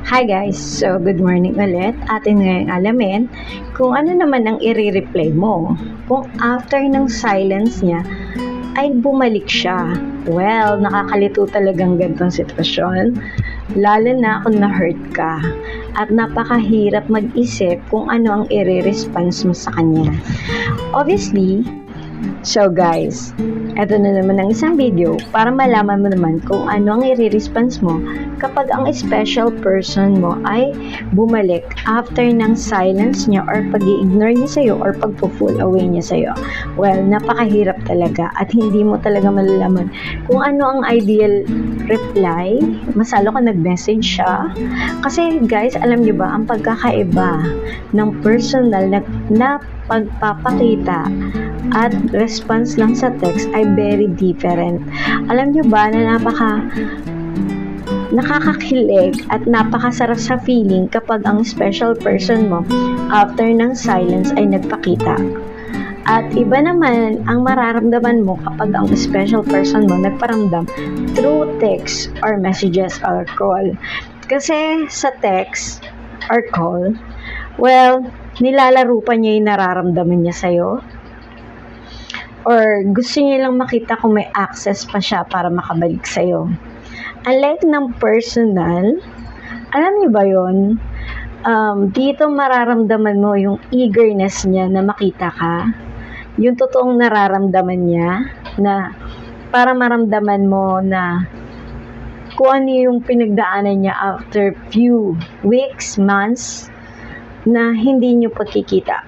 Hi guys! So, good morning ulit. Atin ngayong alamin kung ano naman ang i-reply mo. Kung after ng silence niya, ay bumalik siya. Well, nakakalito talagang ganitong sitwasyon. Lalo na kung na-hurt ka. At napakahirap mag-isip kung ano ang i-response mo sa kanya. Obviously, so guys, eto na naman ang isang video para malaman mo naman kung ano ang i-response mo kapag ang special person mo ay bumalik after ng silence niya or pag-i-ignore niya sa'yo or pag-full away niya sa'yo. Well, napakahirap talaga at hindi mo talaga malalaman kung ano ang ideal reply. Masalo ka nag-message siya. Kasi guys, alam niyo ba, ang pagkakaiba ng personal na pagpapakita at response lang sa text ay very different. Alam niyo ba na nakakakilig at napakasarap sa feeling kapag ang special person mo after ng silence ay nagpakita. At iba naman ang mararamdaman mo kapag ang special person mo nagparamdam through text or messages or call. Kasi sa text or call, well, nilalaro pa niya yung nararamdaman niya sa'yo. Or gusto niya lang makita kung may access pa siya para makabalik sa'yo. Unlike ng personal, alam niyo ba yun? Dito mararamdaman mo yung eagerness niya na makita ka. Yung totoong nararamdaman niya na para maramdaman mo na kung ano yung pinagdaanan niya after few weeks, months na hindi niyo pagkikita.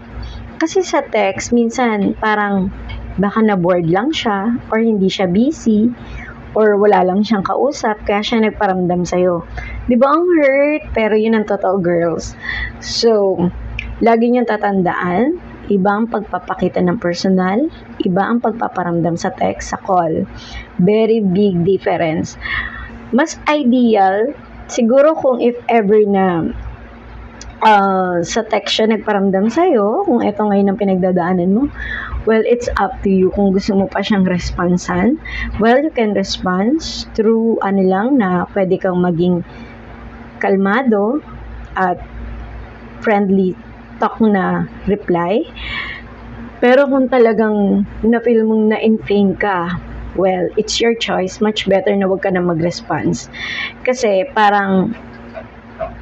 Kasi sa text, minsan parang baka na-bored lang siya or hindi siya busy or wala lang siyang kausap kaya siya nagparamdam sa'yo. Di ba ang hurt? Pero yun ang totoo, girls. So, lagi niyong tatandaan, iba ang pagpapakita ng personal, iba ang pagpaparamdam sa text, sa call. Very big difference. Mas ideal, siguro kung if ever na sa text siya nagparamdam sa'yo, kung ito ngayon ang pinagdadaanan mo, well, it's up to you kung gusto mo pa siyang responsan. Well, you can respond through lang na pwede kang maging kalmado at friendly talk na reply. Pero kung talagang na-feel mong na-in-pain ka, well, it's your choice. Much better na wag ka na mag-response. Kasi parang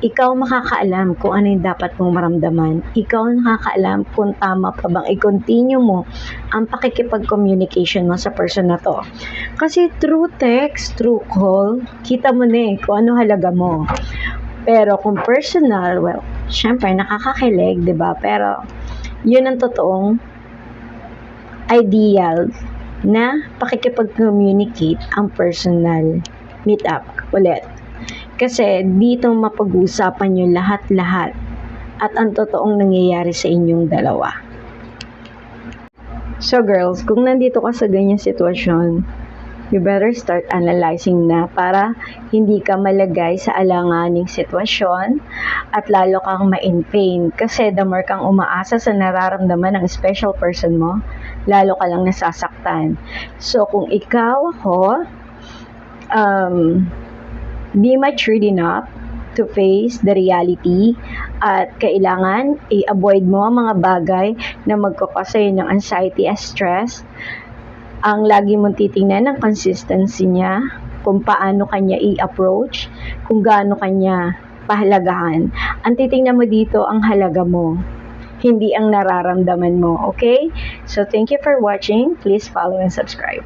ikaw makakaalam kung ano yung dapat mong maramdaman. Ikaw nakakaalam kung tama pa bang i-continue mo ang pakikipag-communication mo sa person na to. Kasi through text, through call, kita mo na kung ano halaga mo. Pero kung personal, well, syempre nakakakilig, diba? Pero yun ang totoong ideal na pakikipag-communicate ang personal meet-up ulit. Kasi dito mapag-uusapan nyo lahat-lahat at ang totoong nangyayari sa inyong dalawa. So girls, kung nandito ka sa ganyang sitwasyon, you better start analyzing na para hindi ka malagay sa alanganing sitwasyon at lalo kang ma-in-pain. Kasi the more kang umaasa sa nararamdaman ng special person mo, lalo ka lang nasasaktan. So kung ikaw ako, be matured enough to face the reality at kailangan i-avoid mo ang mga bagay na magkakasa ng anxiety at stress. Ang lagi mong titingnan ng consistency niya, kung paano kanya i-approach, kung gaano kanya pahalagahan. Ang titingnan mo dito ang halaga mo, hindi ang nararamdaman mo, okay? So thank you for watching. Please follow and subscribe.